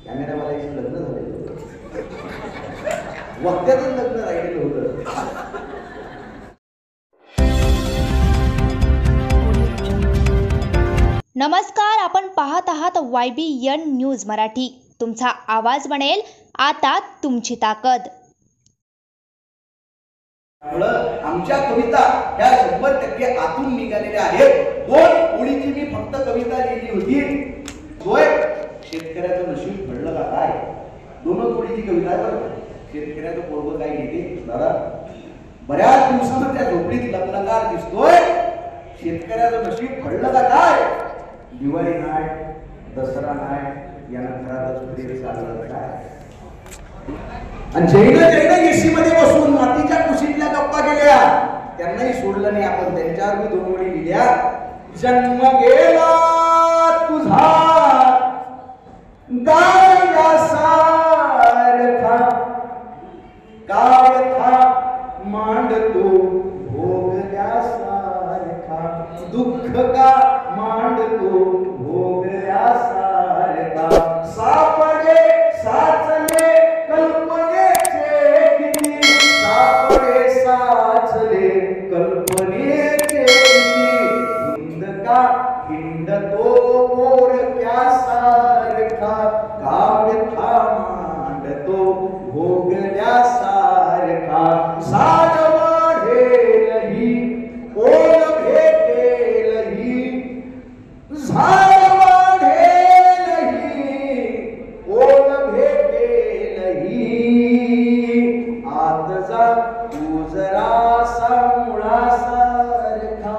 कॅमेरावाल्याशी लग्न झालेलं होतं, वक्त्यातच लग्न राहिलेलं होतं. नमस्कार, आपण पाहत आहात YBN न्यूज मराठी. तुमचा आवाज बनेल आता तुमची ताकद. आमच्या कविता ह्या 100% आतून निघालेल्या आहेत. 2 ओळीची मी फक्त कविता लिहिली होती. होय, शेतकऱ्याचं नशीब घडलं का काय? 2 ओळीची कविता आहे बरं. शेतकऱ्याचं पोरगं काय घेते दादा, बऱ्याच दिवसानं त्या झोपडीत लग्नकार दिसतोय. शेतकऱ्याचं नशीब घडलं का काय? दिवाळी नाही, दसरा नाही, यानं घरातच प्रेम चाललं काय? आणि जैन एसी मध्ये बसून मातीच्या कुशीतल्या गप्पा केल्या, त्यांनाही सोडलं नाही आपण. त्यांच्यावर मी 2 ओळी लिहिल्या. जन्म गेला तुझा गायासारखा, काळ था मांडतो भोगल्यासारखा, दुःख का मांडतो भोगल्यासारखा, सापडे साचले कल्पनेचे किती, सापडे साचले कल्पनेचे किती, हिंद का हिंडतो पोरक्यासारखा, काव्य था मांडतो भोगल्यासारखा, साज वाढेलही ओळ भेटेलही, झाड वाढेलही ओळ भेटेलही, आत जा तू जरासा मुळासारखा,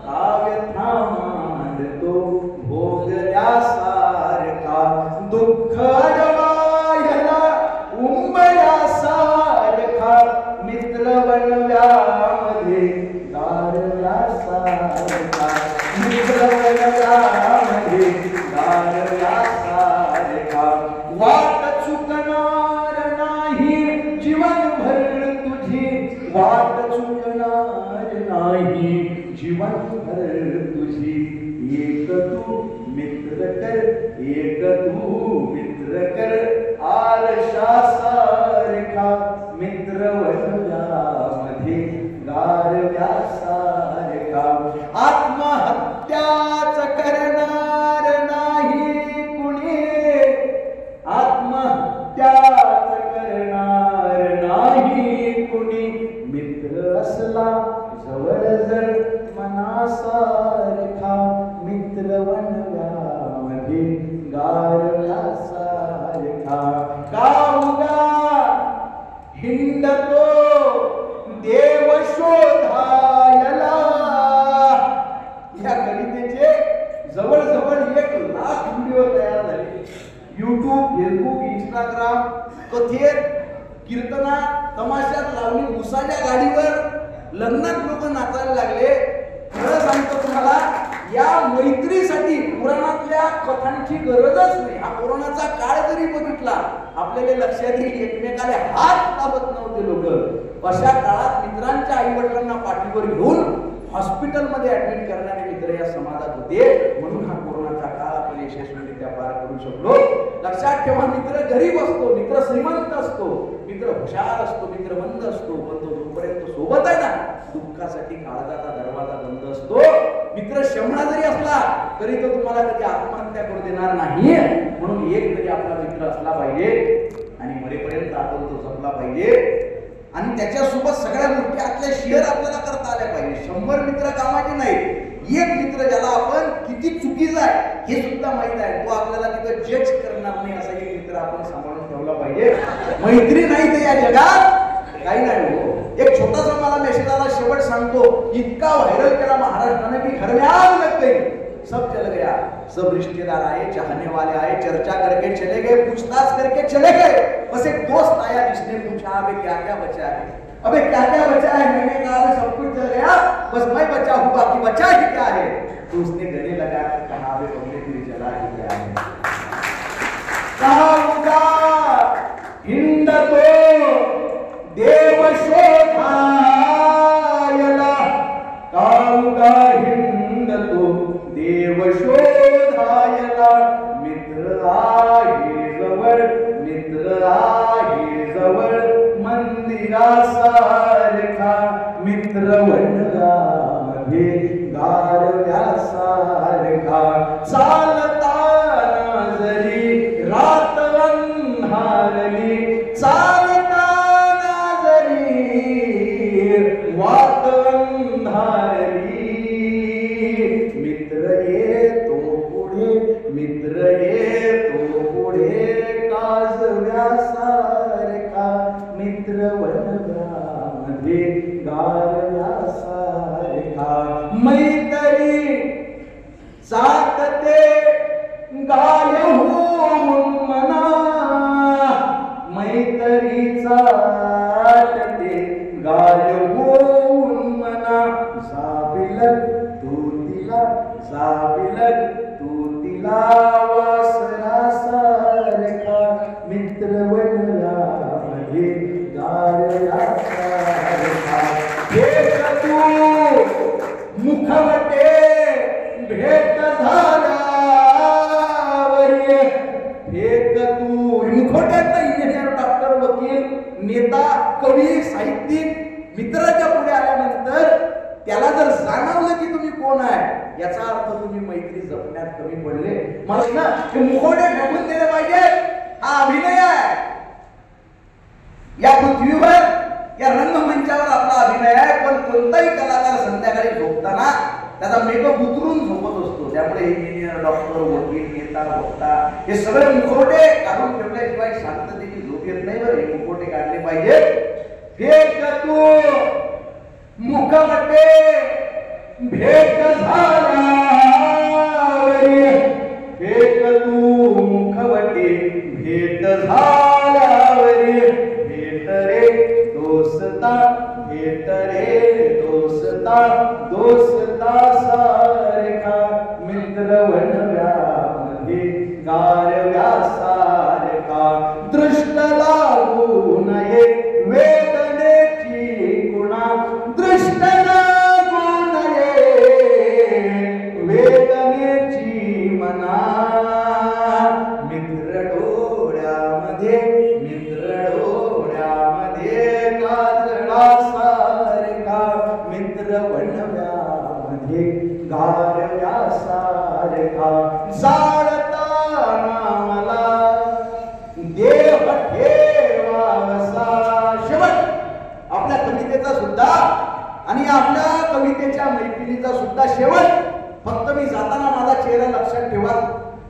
काव्य था मांडतो भोगल्यासारखा, दुःख अडवायला उंबल्यासारखा, मित्र बनव्यामध्ये दारल्यासारखा, मित्र बनव्यामध्ये दारल्यासारखा, वाट चुकणार नाही जीवनभर तुझी, वाट चुकणार नाही जीवनभर तुझी, एक तू मित्र कर, एक तू मित्र कर, आरशासारखा, मित्र वनव्यामध्ये गारव्यासारखा, आत्महत्याच करणार नाही कुणी, आत्महत्याच करणार नाही कुणी, मित्र असला जवळ जर मनासारखा, मित्र वनव्यामध्ये गारव्यासारखा, गावगा हिंडतो देव शोधायला. या कवितेचे जवळजवळ 1,00,000 व्हिडिओ तयार झाले. YouTube, फेसबुक, इंस्टाग्राम, कथेत, कीर्तनात, तमाशात लावणी, उसाच्या गाडीवर, लग्नात लोक नाचायला लागले. खरं सांगतो तुम्हाला, या मैत्रीसाठी पुराणातल्या कथांची गरजच नाही. हा कोरोनाचा काळ जरी बघितला, आपल्याला लक्षात येईल एकमेकाला हात लावत नव्हते लोक. अशा काळात मित्रांच्या आई वडिलांना पाठीवर घेऊन हॉस्पिटलमध्ये ऍडमिट करणारे मित्र या समाजात होते. म्हणून हा कोरोनाचा काळ आपण यशस्वीरित्या पार करू शकलो. लक्षात ठेवा, मित्र गरीब असतो, मित्र श्रीमंत असतो, मित्र हुशार असतो, मित्र मंद असतो, पण तो जोपर्यंत सोबत आहे ना, दुःखासाठी काळजाचा दरवाजा बंद असतो. मित्र शमणा जरी असला तरी तो तुम्हाला कधी आत्महत्या करू देणार नाही. म्हणून एक तरी आपला मित्र असला पाहिजे आणि मरेपर्यंत आपण तो जपला पाहिजे. आणि त्याच्यासोबत सगळ्या गोष्टी आतल्या शेअर आपल्याला करता आल्या पाहिजे. 100 मित्र कामाचे नाहीत. एक मित्र ज्याला आपण किती चुकीचा आहे हे सुद्धा माहित आहे, तो आपल्याला तिथं जज करणार नाही, असा एक मित्र आपण सांभाळून ठेवला पाहिजे. मैत्री नाही तर या जगात काही नाही हो. एक छोटासा मला मेसेज आला, शेवट सांगतो. इतका व्हायरल केला महाराष्ट्राने की घर में आग लग गई, सब चल गया, सब रिश्तेदार आए, चाहने वाले आए, चर्चा करके चले गए, पूछताछ करके चले गए. बस एक दोस्त आया जिसने पूछा अबे क्या क्या बचा है, अबे क्या क्या बचा है. मैंने कहा सब कुछ चल गया, बस मैं बचा हूँ, बाकी बचा ही क्या है. तो उसने गले लगा कर कहा अबे तुमने फिर जला ही क्या है. हिंदतो देव शोधायला, कामुका हिंदतो देव शोधायला, मित्र आहे जवळ, मित्र आहे जवळ, मंदिरासारखा मित्र वनरामध्ये गारव्यासारखा. चालताना जरी रात अंधारली, चालताना जरी वाट अंधारली, मित्र येतो पुढे, मित्र येतो पुढे काजव्यासारखा मित्र वनरामध्ये गारव्यासारखा. मैत्री सातते गाय होऊन मना, मैत्री सातते गाय होऊन मना. जाबिलक तू तिला, जाबिलक तू तिला वासरासारखा मित्र वनरामध्ये गारव्यासारखा. भेट तू मुखवटे भेट झाल्यावर, भेट तू मुखवट्यात इंजिनियर, डॉक्टर, वकील, नेता, कवी, साहित्यिक मित्राच्या पुढे आल्यानंतर त्याला जर जाणवलं की तुम्ही कोण आहे, याचा अर्थ तुम्ही मैत्री जपण्यात कमी पडले. मला ना ते मुखवटे फेकून दिले पाहिजे. हा अभिनय आहे. या पृथ्वीवर या रंगमंचावर आपला अभिनय आहे, पण कोणताही कलाकार संध्याकाळी झोपताना त्याचा मेकअप उतरून झोपत असतो. त्यामुळे इंजिनियर, डॉक्टर, वकील, नेता, वक्ता हे सगळे मुखवटे काढून ठेवल्याशिवाय शांततेची झोप येत नाही. बरं, हे मुखवटे काढले पाहिजे. फेक तू मुखवटे भेट झाल्यावर, फेक तू मुखवटे भेट झाल्यावर, भेट रे दोस्ता, भेट रे दोस्ता, दोस्ता सारखा मित्र वनव्यामध्ये गारव्यासारखा. दृष्ट लागू नये वेदनेची गुणा, दृष्ट लागू नये वेदनेची मना. मित्र डोळ्यामध्ये, मित्र डोळ्यामध्ये काजळासारखा मित्र वनव्यामध्ये गारव्यासारखा. जाळताना मला देह ठेवावसा. शेवट आपल्या कवितेचा सुद्धा आणि आपल्या कवितेच्या मैफिलीचा सुद्धा शेवट फक्त मी जाताना माझा चेहरा लक्षात ठेवा.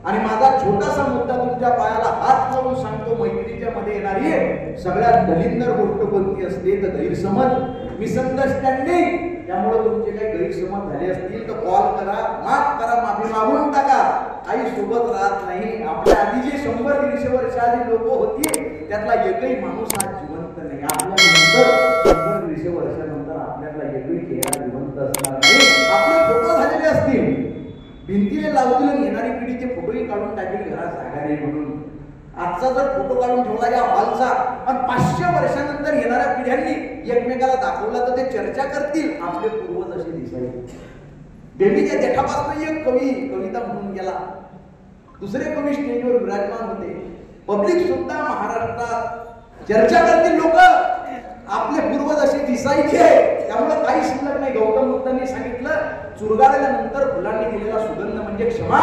आणि माझा छोटासा मुद्दा तुमच्या पायाला हात लावून सांगतो. मैत्रीच्या मध्ये येणारी सगळ्यात दलिंदर गोष्ट कोणती असते तर गैरसमज, मिसअंडरस्टँडिंग. त्यामुळे तुमचे काही गैरसमज झाले असतील तर कॉल करा, माफ करा, माफी मागून टाका. काही सोबत राहत नाही. आपल्या आधी जे 100-150 वर्ष आधी लोक होती त्यातला एकही माणूस आज जिवंत नाही. आपल्यानंतर 100-150 वर्षानंतर आपल्याला एकही चेहरा जिवंत असणार नाही. आपले फोटो झालेले असतील, भिंतीला लावतील आणि येणारी पिढीचे फोटोही काढून टाकेल घरात जागा नाही म्हणून. आजचा जर फोटो काढून ठेवला या हॉलचा आणि 500 वर्षानंतर येणाऱ्या पिढ्यांनी एकमेकाला दाखवला तर ते चर्चा करतील आपले पूर्वज असे दिसायचे. देवीच्या देठापासून एक कवी कविता म्हणून गेला, दुसरे कवी स्टेजवर विराजमान होते. पब्लिक सुद्धा महाराष्ट्रात चर्चा करतील लोक आपले पूर्वज असे दिसायचे. त्यामुळे काही शिल्लक नाही. गौतम बुद्धांनी सांगितलं चुरगाळल्यानंतर फुलांनी दिलेला सुगंध म्हणजे क्षमा.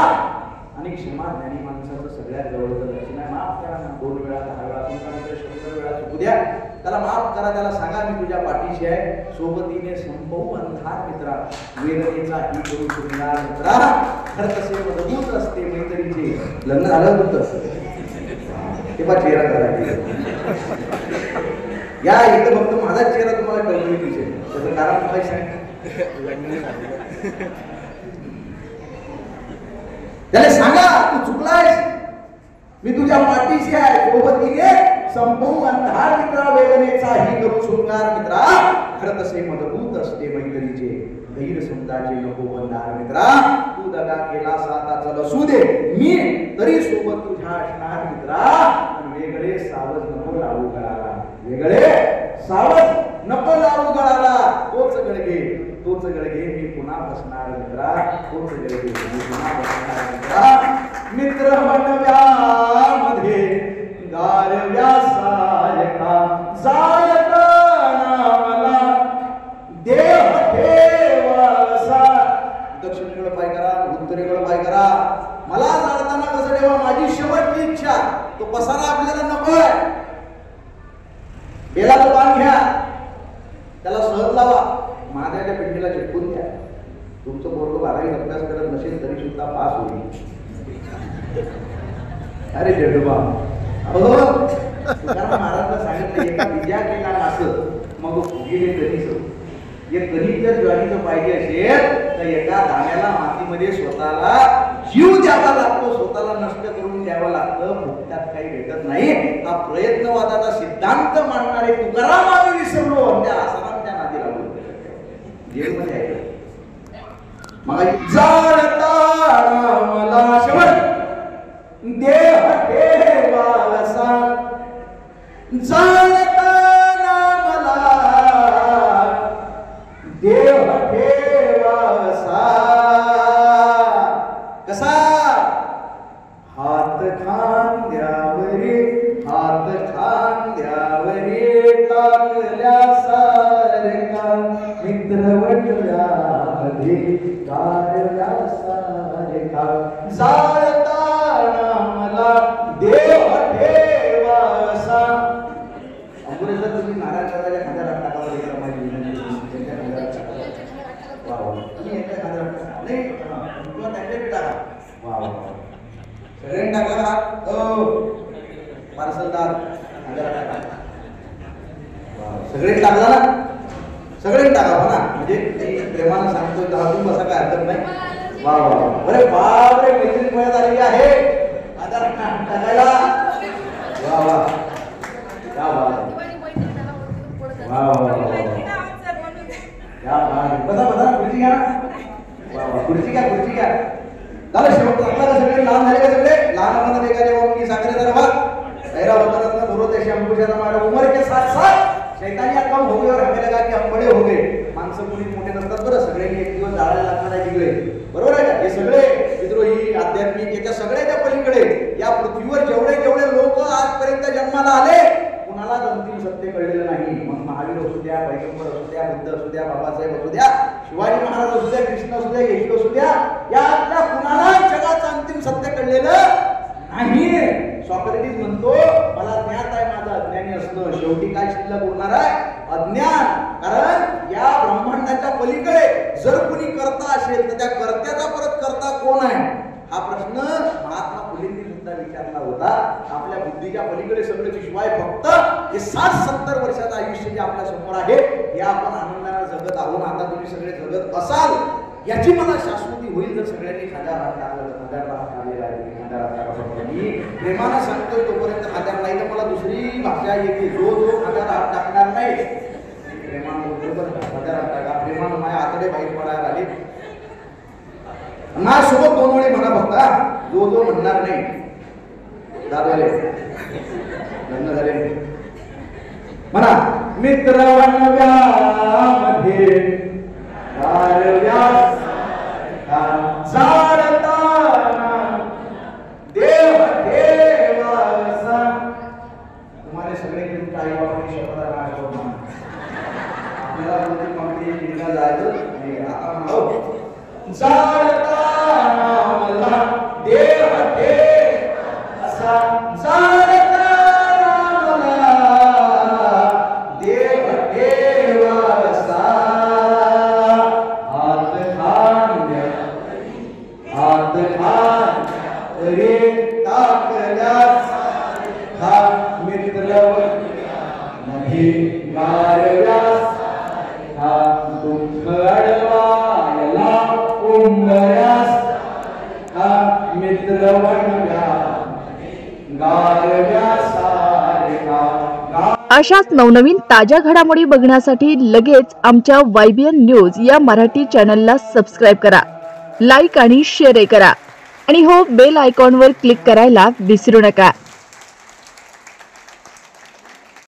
आणि क्षमा ज्ञानी माणसाचं सगळ्यात जवळचं लक्षण आहे. माफ करा ना, 2 वेळा 10 वेळा तुमचा मित्र 100 वेळा चुकू द्या, त्याला माफ करा. त्याला सांगा मी तुझ्या पाठीशी आहे. सोबतीने संपवू अंधार मित्रा, वेदनेचा ही करू शृंगार मित्रा. खर तसे मजबूत असते मैत्रीचे. लग्न झालं होतं तेव्हा चेहरा करायचे. या इथं फक्त माझा चेहरा तुम्हाला कळतोय दिसेल. त्याचं कारण काय सांग. त्याला सांगा तू चुकलायस, मी तुझ्या पाठीशी आहे. सोबतीने संपवू अंधार मित्रा, वेदनेचा ही करू शृंगार मित्रा. खरं तसे मजबूत असते मैत्रीचे, गैरसमजाचे नको बंधार मित्रा. तू दगा केला साता चल असू दे, मी तरी सोबत तुझ्या असणार मित्रा. वेगळे सावध नको लावू गळाला, वेगळे सावध नको लावू गळाला. तोच गळगे मी पुन्हा बसणार मित्रा, तोच गळगे मी पुन्हा बसणार मित्रा. मित्र म्हणव्यामध्ये गारव्यासारखा जाळताना मला देह ठेवासा. दक्षिणेकडे पाय करा, उत्तरेकडे पाय करा. मला जाळताना कसं ठेवा, माझी शेवटची इच्छा. तो पसारा आपल्याला नकोय. बेलाचं पान घ्या, त्याला सहज लावा, महादेवाच्या पिंडीला चिटकून द्या. तुमचं पोरगं 12वी अभ्यास करत नसेल तरी सुद्धा पास होईल. अरे जडोबा, महाराजांना सांगितलं एका विद्यार्थ्याला असं मग गेले कधीच. हे कधी जर ज्वारीचं पाहिजे असेल तर एका धान्याला मातीमध्ये स्वतःला जीव द्यावा लागतो, स्वतःला नष्ट करून द्यावं लागतं. मुक्त्यात काही भेटत नाही. हा प्रयत्नवादाचा सिद्धांत मांडणारे तुकाराम आम्ही विसरलो. त्या आसारांच्या नादी लागलो जेलमध्ये आहे. मग जाळताना मला शेवट देह ठेवासा. जाळताना मला देह ठेवासा. कसा? हात खांद्यावरी टाकल्यासारखा मित्र वटल्यामध्ये गारव्यासारखा. जाळताना मला देह ठेवासा. अंबुरेश्वर तुम्ही नारायणदादाच्या खांद्याला टाकावा लागेल माहिती नाही. तुम्ही यांच्या खांद्याला नाही किंवा त्यांच्याकडे टाका. सगळ्यांनी टाकला का? पार्सलदार खांद्याला टाका. सगळ्यांनी टाकला ना? सगळ्यांनी टाकावं ना, म्हणजे प्रेमानं सांगतोय तर तुम्ही बसा, काय हरकत नाही. वा वा, अरे बापरे, मैत्रीण मयात आलेली आहे आधार टाकायला. वा वा, क्या बात आहे. वा वा, क्या बात. बसा बसा, खुर्ची घ्या. वा वा, खुर्ची घ्या, खुर्ची घ्या. झालं शेवट टाकला का? सगळे लहान झाले का? सगळे लहान एका जेव्हा मी साखरे जरा बघ पैरा होता धरो ते शंभूच्या मारा उमर के साथ साथ शैतानी कम हो गए और हमें लगा कि हम बड़े हो गए. माणसं कुणी मोठे नसतात बरं. सगळ्यांनी एक दिवस जाळायला लागणार आहे तिकडे, बरोबर आहे का? हे सगळे विद्रोही आध्यात्मिक याच्या सगळ्याच्या पलीकडे या पृथ्वीवर जेवढे लोक आजपर्यंत जन्माला आले कुणालाच अंतिम सत्य कळलेलं नाही. मग महावीर असू द्या, पैगंबर असू द्या, बुद्ध असू द्या, बाबासाहेब असू द्या, शिवाजी महाराज असू द्या, कृष्ण असू द्या, येशू असू द्या, यातल्या कुणालाच जगाचं अंतिम सत्य कळलेलं नाही. सॉक्रेटिस म्हणतो मला ज्ञात आहे माझं अज्ञानी असणं. शेवटी काय शिल्लक उरणार आहे? अज्ञान. कारण या ब्रह्मांडाच्या पलीकडे जर कुणी करता असेल तर त्या कर्त्याचा परत करता कोण आहे हा प्रश्न महात्मा फुलेंनी सुद्धा विचारला होता. आपल्या बुद्धीच्या पलीकडे सगळं विश्व आहे. फक्त हे 60-70 वर्षाचं आयुष्य जे आपल्या समोर आहे हे आपण आनंदाने जगत आहोत. आता तुम्ही सगळे जगत असाल याची मला शाश्वती होईल जर सगळ्यांनी खांद्यावर हात टाकला. खांद्यावर हात टाकलेला आहे, खांद्यावर हात टाकला. मी प्रेमानं सांगतोय तोपर्यंत खांद्यावर नाही तर मला दुसरी भाषा येते. जो खांद्यावर हात टाकणार नाही प्रेमानं खांद्यावर हात टाका. प्रेमानं माझ्या आतडे बाहेर पडायला आले माझ्यासोबत 2 वेळी म्हणा फक्त. जो म्हणणार नाही दादवाले लग्न झाले म्हणा. मित्र वनव्यामध्ये जाळताना देह ठेवासा. तुम्हाला सगळे घेऊन आई बाबांनी शपथ आहे आपल्याला कोणती कंपनी जिल्हा जायचं नाही. आता म्हणा जाळताना मला देह ठेवासा. जाळताना मला देह ठेवासा. रे टाकल्यास हा मित्र मध्ये गारव्यास हा दुःख अडवायला उंबऱ्यास हा मित्र वणव्या गारव्यासारखा. अशाच नवनवीन ताज्या घडामोडी बघण्यासाठी लगेच आमच्या YBN न्यूज या मराठी चॅनलला सबस्क्राईब करा, लाईक आणि शेअर करा आणि हो बेल आयकॉनवर क्लिक करायला विसरू नका.